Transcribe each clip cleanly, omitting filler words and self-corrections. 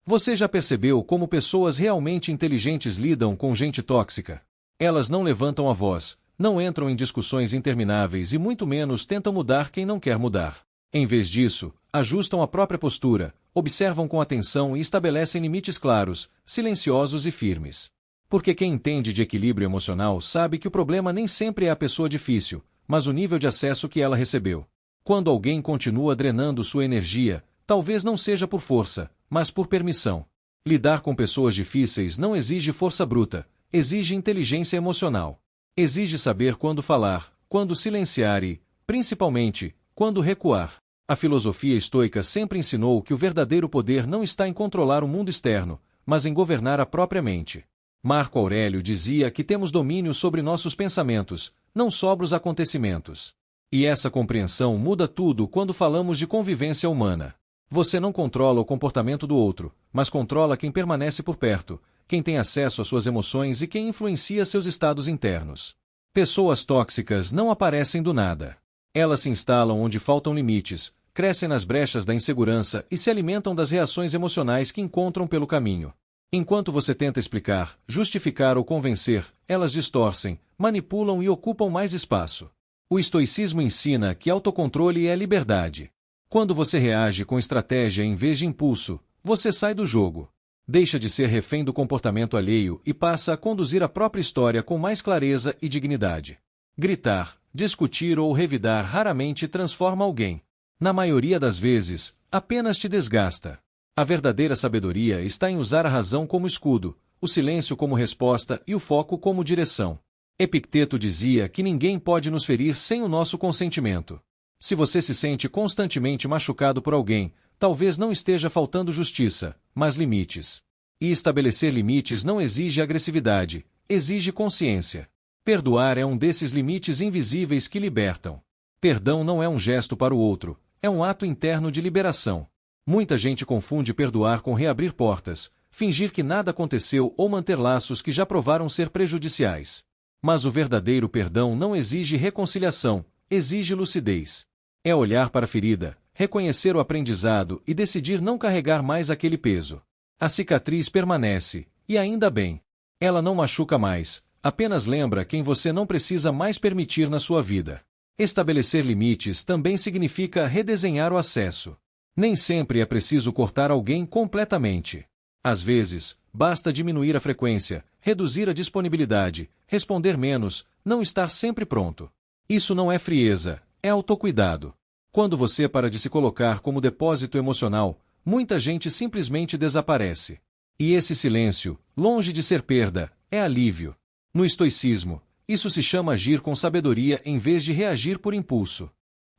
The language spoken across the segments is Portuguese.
Você já percebeu como pessoas realmente inteligentes lidam com gente tóxica? Elas não levantam a voz, não entram em discussões intermináveis e muito menos tentam mudar quem não quer mudar. Em vez disso, ajustam a própria postura, observam com atenção e estabelecem limites claros, silenciosos e firmes. Porque quem entende de equilíbrio emocional sabe que o problema nem sempre é a pessoa difícil, mas o nível de acesso que ela recebeu. Quando alguém continua drenando sua energia, talvez não seja por força, mas por permissão. Lidar com pessoas difíceis não exige força bruta, exige inteligência emocional. Exige saber quando falar, quando silenciar e, principalmente, quando recuar. A filosofia estoica sempre ensinou que o verdadeiro poder não está em controlar o mundo externo, mas em governar a própria mente. Marco Aurélio dizia que temos domínio sobre nossos pensamentos, não sobre os acontecimentos. E essa compreensão muda tudo quando falamos de convivência humana. Você não controla o comportamento do outro, mas controla quem permanece por perto, quem tem acesso às suas emoções e quem influencia seus estados internos. Pessoas tóxicas não aparecem do nada. Elas se instalam onde faltam limites, crescem nas brechas da insegurança e se alimentam das reações emocionais que encontram pelo caminho. Enquanto você tenta explicar, justificar ou convencer, elas distorcem, manipulam e ocupam mais espaço. O estoicismo ensina que autocontrole é liberdade. Quando você reage com estratégia em vez de impulso, você sai do jogo. Deixa de ser refém do comportamento alheio e passa a conduzir a própria história com mais clareza e dignidade. Gritar, discutir ou revidar raramente transforma alguém. Na maioria das vezes, apenas te desgasta. A verdadeira sabedoria está em usar a razão como escudo, o silêncio como resposta e o foco como direção. Epicteto dizia que ninguém pode nos ferir sem o nosso consentimento. Se você se sente constantemente machucado por alguém, talvez não esteja faltando justiça, mas limites. E estabelecer limites não exige agressividade, exige consciência. Perdoar é um desses limites invisíveis que libertam. Perdão não é um gesto para o outro, é um ato interno de liberação. Muita gente confunde perdoar com reabrir portas, fingir que nada aconteceu ou manter laços que já provaram ser prejudiciais. Mas o verdadeiro perdão não exige reconciliação, exige lucidez. É olhar para a ferida, reconhecer o aprendizado e decidir não carregar mais aquele peso. A cicatriz permanece, e ainda bem. Ela não machuca mais, apenas lembra quem você não precisa mais permitir na sua vida. Estabelecer limites também significa redesenhar o acesso. Nem sempre é preciso cortar alguém completamente. Às vezes, basta diminuir a frequência, reduzir a disponibilidade, responder menos, não estar sempre pronto. Isso não é frieza, é autocuidado. Quando você para de se colocar como depósito emocional, muita gente simplesmente desaparece. E esse silêncio, longe de ser perda, é alívio. No estoicismo, isso se chama agir com sabedoria em vez de reagir por impulso.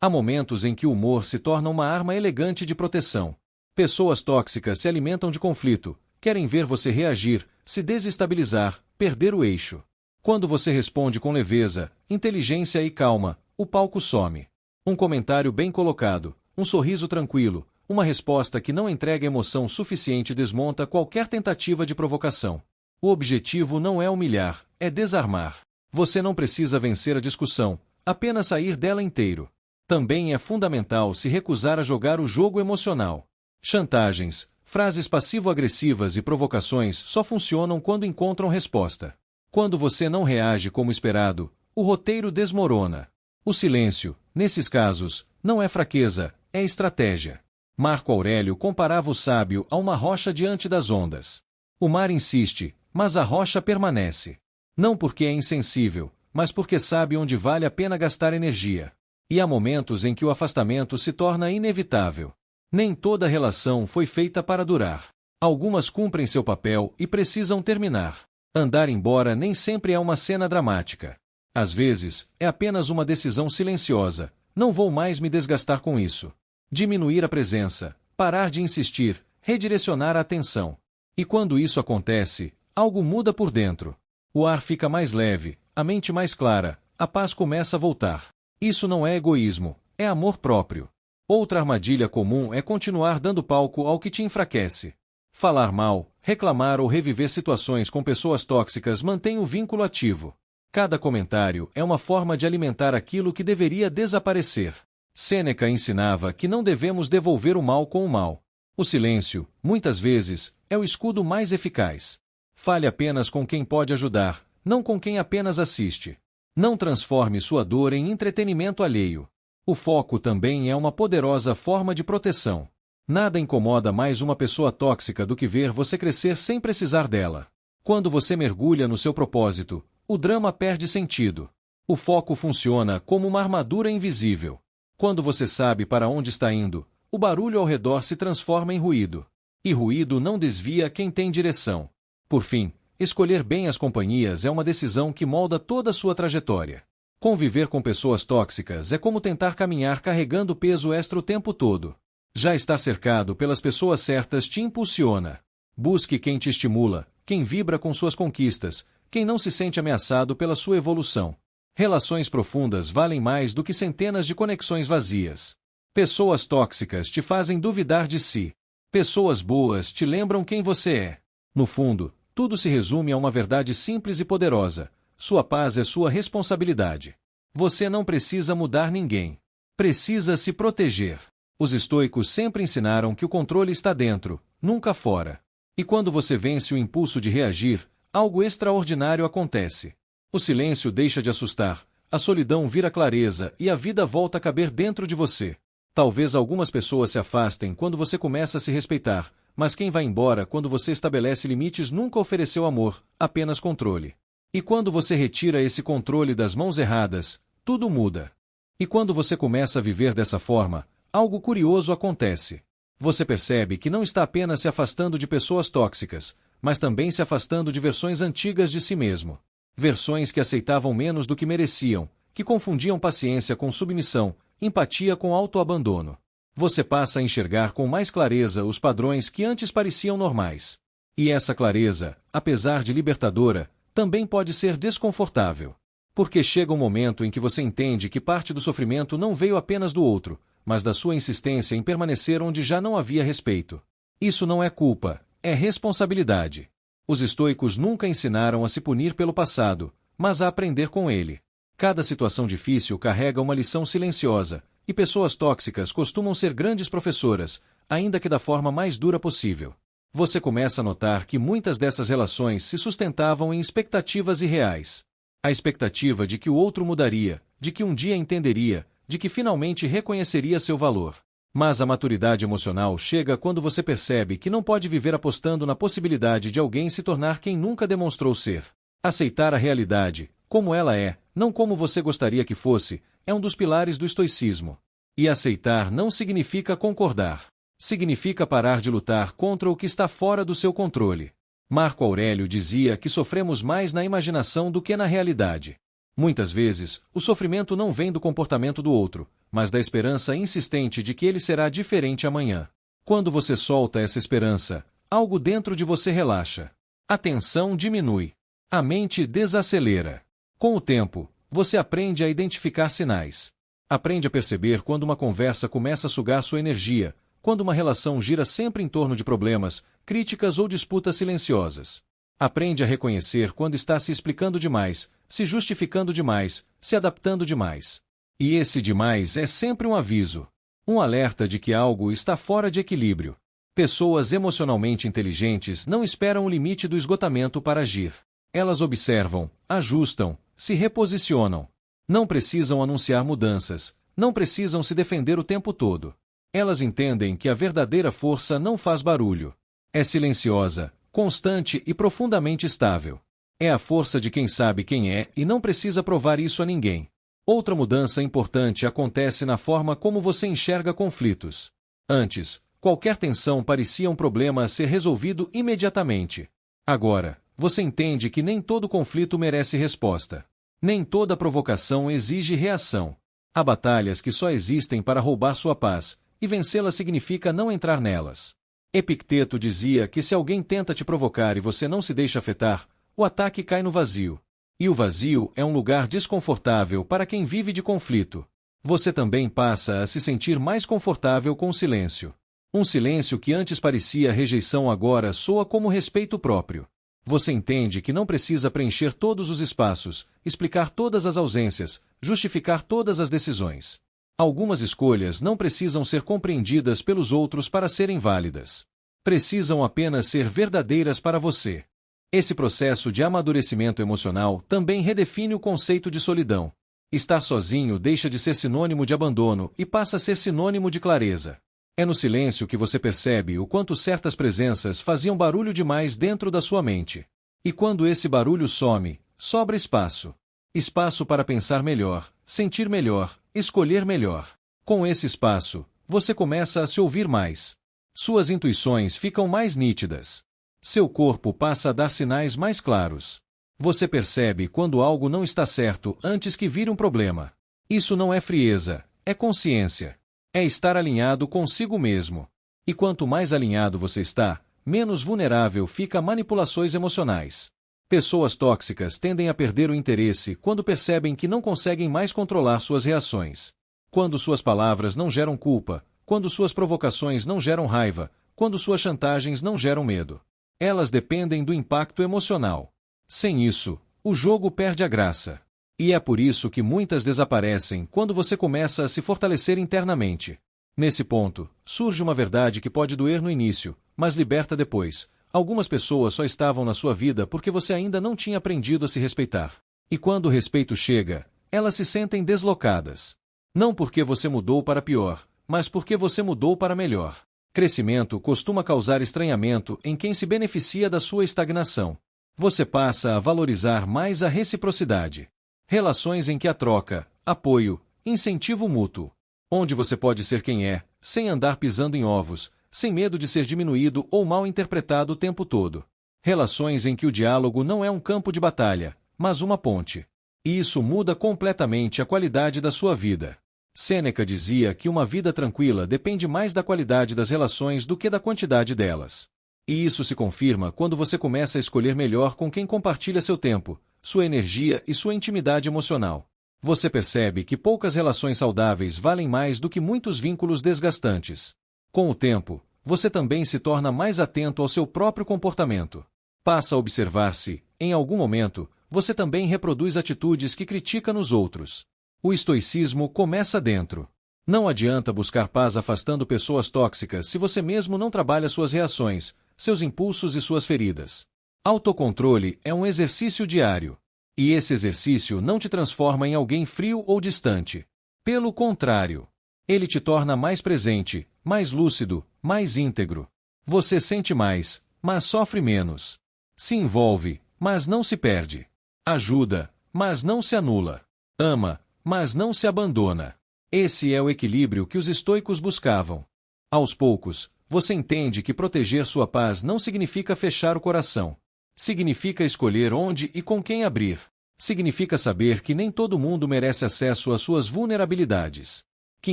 Há momentos em que o humor se torna uma arma elegante de proteção. Pessoas tóxicas se alimentam de conflito, querem ver você reagir, se desestabilizar, perder o eixo. Quando você responde com leveza, inteligência e calma, o palco some. Um comentário bem colocado, um sorriso tranquilo, uma resposta que não entrega emoção suficiente desmonta qualquer tentativa de provocação. O objetivo não é humilhar, é desarmar. Você não precisa vencer a discussão, apenas sair dela inteiro. Também é fundamental se recusar a jogar o jogo emocional. Chantagens, frases passivo-agressivas e provocações só funcionam quando encontram resposta. Quando você não reage como esperado, o roteiro desmorona. O silêncio, nesses casos, não é fraqueza, é estratégia. Marco Aurélio comparava o sábio a uma rocha diante das ondas. O mar insiste, mas a rocha permanece. Não porque é insensível, mas porque sabe onde vale a pena gastar energia. E há momentos em que o afastamento se torna inevitável. Nem toda relação foi feita para durar. Algumas cumprem seu papel e precisam terminar. Andar embora nem sempre é uma cena dramática. Às vezes, é apenas uma decisão silenciosa. Não vou mais me desgastar com isso. Diminuir a presença, parar de insistir, redirecionar a atenção. E quando isso acontece, algo muda por dentro. O ar fica mais leve, a mente mais clara, a paz começa a voltar. Isso não é egoísmo, é amor próprio. Outra armadilha comum é continuar dando palco ao que te enfraquece. Falar mal, reclamar ou reviver situações com pessoas tóxicas mantém o vínculo ativo. Cada comentário é uma forma de alimentar aquilo que deveria desaparecer. Sêneca ensinava que não devemos devolver o mal com o mal. O silêncio, muitas vezes, é o escudo mais eficaz. Fale apenas com quem pode ajudar, não com quem apenas assiste. Não transforme sua dor em entretenimento alheio. O foco também é uma poderosa forma de proteção. Nada incomoda mais uma pessoa tóxica do que ver você crescer sem precisar dela. Quando você mergulha no seu propósito, o drama perde sentido. O foco funciona como uma armadura invisível. Quando você sabe para onde está indo, o barulho ao redor se transforma em ruído. E ruído não desvia quem tem direção. Por fim, escolher bem as companhias é uma decisão que molda toda a sua trajetória. Conviver com pessoas tóxicas é como tentar caminhar carregando peso extra o tempo todo. Já estar cercado pelas pessoas certas te impulsiona. Busque quem te estimula, quem vibra com suas conquistas, quem não se sente ameaçado pela sua evolução. Relações profundas valem mais do que centenas de conexões vazias. Pessoas tóxicas te fazem duvidar de si. Pessoas boas te lembram quem você é. No fundo, tudo se resume a uma verdade simples e poderosa. Sua paz é sua responsabilidade. Você não precisa mudar ninguém. Precisa se proteger. Os estoicos sempre ensinaram que o controle está dentro, nunca fora. E quando você vence o impulso de reagir, algo extraordinário acontece. O silêncio deixa de assustar, a solidão vira clareza e a vida volta a caber dentro de você. Talvez algumas pessoas se afastem quando você começa a se respeitar, mas quem vai embora quando você estabelece limites nunca ofereceu amor, apenas controle. E quando você retira esse controle das mãos erradas, tudo muda. E quando você começa a viver dessa forma, algo curioso acontece. Você percebe que não está apenas se afastando de pessoas tóxicas, mas também se afastando de versões antigas de si mesmo. Versões que aceitavam menos do que mereciam, que confundiam paciência com submissão, empatia com autoabandono. Você passa a enxergar com mais clareza os padrões que antes pareciam normais. E essa clareza, apesar de libertadora, também pode ser desconfortável. Porque chega um momento em que você entende que parte do sofrimento não veio apenas do outro, mas da sua insistência em permanecer onde já não havia respeito. Isso não é culpa, é responsabilidade. Os estoicos nunca ensinaram a se punir pelo passado, mas a aprender com ele. Cada situação difícil carrega uma lição silenciosa, e pessoas tóxicas costumam ser grandes professoras, ainda que da forma mais dura possível. Você começa a notar que muitas dessas relações se sustentavam em expectativas irreais. A expectativa de que o outro mudaria, de que um dia entenderia, de que finalmente reconheceria seu valor. Mas a maturidade emocional chega quando você percebe que não pode viver apostando na possibilidade de alguém se tornar quem nunca demonstrou ser. Aceitar a realidade, como ela é, não como você gostaria que fosse, é um dos pilares do estoicismo. E aceitar não significa concordar. Significa parar de lutar contra o que está fora do seu controle. Marco Aurélio dizia que sofremos mais na imaginação do que na realidade. Muitas vezes, o sofrimento não vem do comportamento do outro, mas da esperança insistente de que ele será diferente amanhã. Quando você solta essa esperança, algo dentro de você relaxa. A tensão diminui. A mente desacelera. Com o tempo, você aprende a identificar sinais. Aprende a perceber quando uma conversa começa a sugar sua energia, quando uma relação gira sempre em torno de problemas, críticas ou disputas silenciosas. Aprende a reconhecer quando está se explicando demais, se justificando demais, se adaptando demais. E esse demais é sempre um aviso. Um alerta de que algo está fora de equilíbrio. Pessoas emocionalmente inteligentes não esperam o limite do esgotamento para agir. Elas observam, ajustam, se reposicionam. Não precisam anunciar mudanças, não precisam se defender o tempo todo. Elas entendem que a verdadeira força não faz barulho. É silenciosa, constante e profundamente estável. É a força de quem sabe quem é e não precisa provar isso a ninguém. Outra mudança importante acontece na forma como você enxerga conflitos. Antes, qualquer tensão parecia um problema a ser resolvido imediatamente. Agora, você entende que nem todo conflito merece resposta. Nem toda provocação exige reação. Há batalhas que só existem para roubar sua paz, e vencê-las significa não entrar nelas. Epicteto dizia que se alguém tenta te provocar e você não se deixa afetar, o ataque cai no vazio. E o vazio é um lugar desconfortável para quem vive de conflito. Você também passa a se sentir mais confortável com o silêncio. Um silêncio que antes parecia rejeição agora soa como respeito próprio. Você entende que não precisa preencher todos os espaços, explicar todas as ausências, justificar todas as decisões. Algumas escolhas não precisam ser compreendidas pelos outros para serem válidas. Precisam apenas ser verdadeiras para você. Esse processo de amadurecimento emocional também redefine o conceito de solidão. Estar sozinho deixa de ser sinônimo de abandono e passa a ser sinônimo de clareza. É no silêncio que você percebe o quanto certas presenças faziam barulho demais dentro da sua mente. E quando esse barulho some, sobra espaço. Espaço para pensar melhor, sentir melhor, escolher melhor. Com esse espaço, você começa a se ouvir mais. Suas intuições ficam mais nítidas. Seu corpo passa a dar sinais mais claros. Você percebe quando algo não está certo antes que vire um problema. Isso não é frieza, é consciência. É estar alinhado consigo mesmo. E quanto mais alinhado você está, menos vulnerável fica a manipulações emocionais. Pessoas tóxicas tendem a perder o interesse quando percebem que não conseguem mais controlar suas reações. Quando suas palavras não geram culpa, quando suas provocações não geram raiva, quando suas chantagens não geram medo. Elas dependem do impacto emocional. Sem isso, o jogo perde a graça. E é por isso que muitas desaparecem quando você começa a se fortalecer internamente. Nesse ponto, surge uma verdade que pode doer no início, mas liberta depois. Algumas pessoas só estavam na sua vida porque você ainda não tinha aprendido a se respeitar. E quando o respeito chega, elas se sentem deslocadas. Não porque você mudou para pior, mas porque você mudou para melhor. Crescimento costuma causar estranhamento em quem se beneficia da sua estagnação. Você passa a valorizar mais a reciprocidade. Relações em que há troca, apoio, incentivo mútuo. Onde você pode ser quem é, sem andar pisando em ovos, sem medo de ser diminuído ou mal interpretado o tempo todo. Relações em que o diálogo não é um campo de batalha, mas uma ponte. E isso muda completamente a qualidade da sua vida. Sêneca dizia que uma vida tranquila depende mais da qualidade das relações do que da quantidade delas. E isso se confirma quando você começa a escolher melhor com quem compartilha seu tempo, sua energia e sua intimidade emocional. Você percebe que poucas relações saudáveis valem mais do que muitos vínculos desgastantes. Com o tempo, você também se torna mais atento ao seu próprio comportamento. Passa a observar se, em algum momento, você também reproduz atitudes que critica nos outros. O estoicismo começa dentro. Não adianta buscar paz afastando pessoas tóxicas se você mesmo não trabalha suas reações, seus impulsos e suas feridas. Autocontrole é um exercício diário. E esse exercício não te transforma em alguém frio ou distante. Pelo contrário, ele te torna mais presente, mais lúcido, mais íntegro. Você sente mais, mas sofre menos. Se envolve, mas não se perde. Ajuda, mas não se anula. Ama, mas não se abandona. Esse é o equilíbrio que os estoicos buscavam. Aos poucos, você entende que proteger sua paz não significa fechar o coração. Significa escolher onde e com quem abrir. Significa saber que nem todo mundo merece acesso às suas vulnerabilidades. Que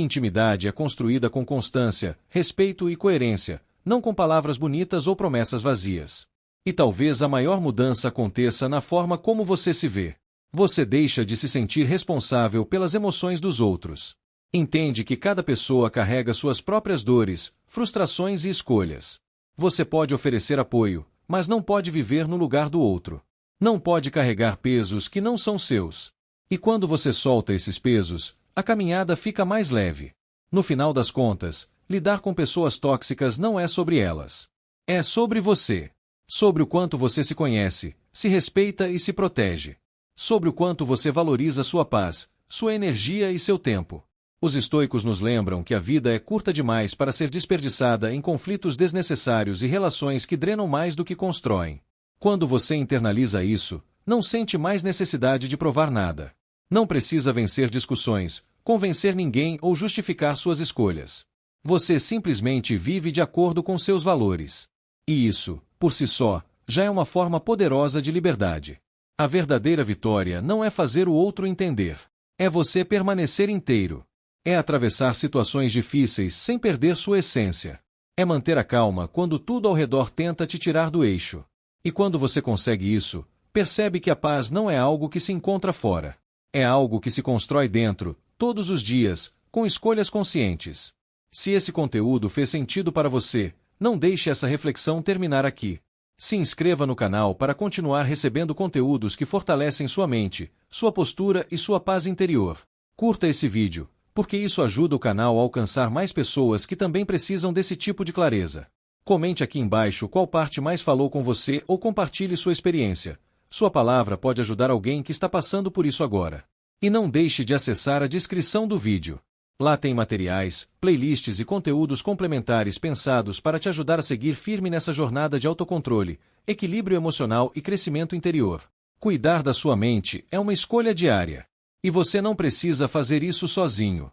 intimidade é construída com constância, respeito e coerência, não com palavras bonitas ou promessas vazias. E talvez a maior mudança aconteça na forma como você se vê. Você deixa de se sentir responsável pelas emoções dos outros. Entende que cada pessoa carrega suas próprias dores, frustrações e escolhas. Você pode oferecer apoio, mas não pode viver no lugar do outro. Não pode carregar pesos que não são seus. E quando você solta esses pesos, a caminhada fica mais leve. No final das contas, lidar com pessoas tóxicas não é sobre elas. É sobre você. Sobre o quanto você se conhece, se respeita e se protege. Sobre o quanto você valoriza sua paz, sua energia e seu tempo. Os estoicos nos lembram que a vida é curta demais para ser desperdiçada em conflitos desnecessários e relações que drenam mais do que constroem. Quando você internaliza isso, não sente mais necessidade de provar nada. Não precisa vencer discussões, convencer ninguém ou justificar suas escolhas. Você simplesmente vive de acordo com seus valores. E isso, por si só, já é uma forma poderosa de liberdade. A verdadeira vitória não é fazer o outro entender. É você permanecer inteiro. É atravessar situações difíceis sem perder sua essência. É manter a calma quando tudo ao redor tenta te tirar do eixo. E quando você consegue isso, percebe que a paz não é algo que se encontra fora. É algo que se constrói dentro, todos os dias, com escolhas conscientes. Se esse conteúdo fez sentido para você, não deixe essa reflexão terminar aqui. Se inscreva no canal para continuar recebendo conteúdos que fortalecem sua mente, sua postura e sua paz interior. Curta esse vídeo, porque isso ajuda o canal a alcançar mais pessoas que também precisam desse tipo de clareza. Comente aqui embaixo qual parte mais falou com você ou compartilhe sua experiência. Sua palavra pode ajudar alguém que está passando por isso agora. E não deixe de acessar a descrição do vídeo. Lá tem materiais, playlists e conteúdos complementares pensados para te ajudar a seguir firme nessa jornada de autocontrole, equilíbrio emocional e crescimento interior. Cuidar da sua mente é uma escolha diária. E você não precisa fazer isso sozinho.